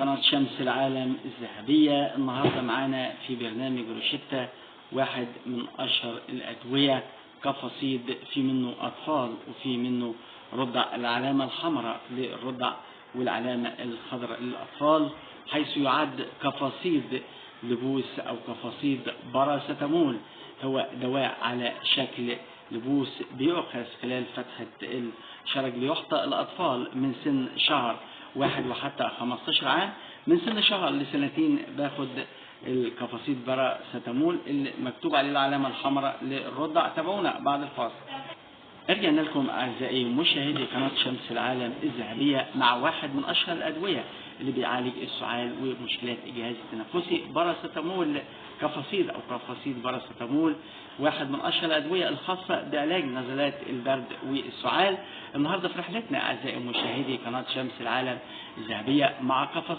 قناة شمس العالم الذهبية. النهاردة معانا في برنامج روشتة واحد من أشهر الأدوية كفصيد، في منه أطفال وفي منه رضع، العلامة الحمراء للرضع والعلامة الخضراء للأطفال، حيث يعد كفصيد لبوس أو كفصيد باراسيتامول. هو دواء على شكل لبوس بيؤخذ خلال فتحة الشرج ليعطى الأطفال من سن شهر واحد وحتى 15 عام. من سن شهر لسنتين باخد الكفاصيد باراسيتامول اللي مكتوب عليه العلامة الحمراء للرضع. تابعونا بعد الفاصل. رجعنا لكم أعزائي مشاهدي قناة شمس العالم الذهبية مع واحد من أشهر الأدوية اللي بيعالج السعال ومشكلات الجهاز التنفسي، باراسيتامول كفصيد أو كفصيد باراسيتامول، واحد من أشهر الأدوية الخاصة بعلاج نزلات البرد والسعال. النهاردة في رحلتنا أعزائي مشاهدي قناة شمس العالم الذهبية مع كفصيد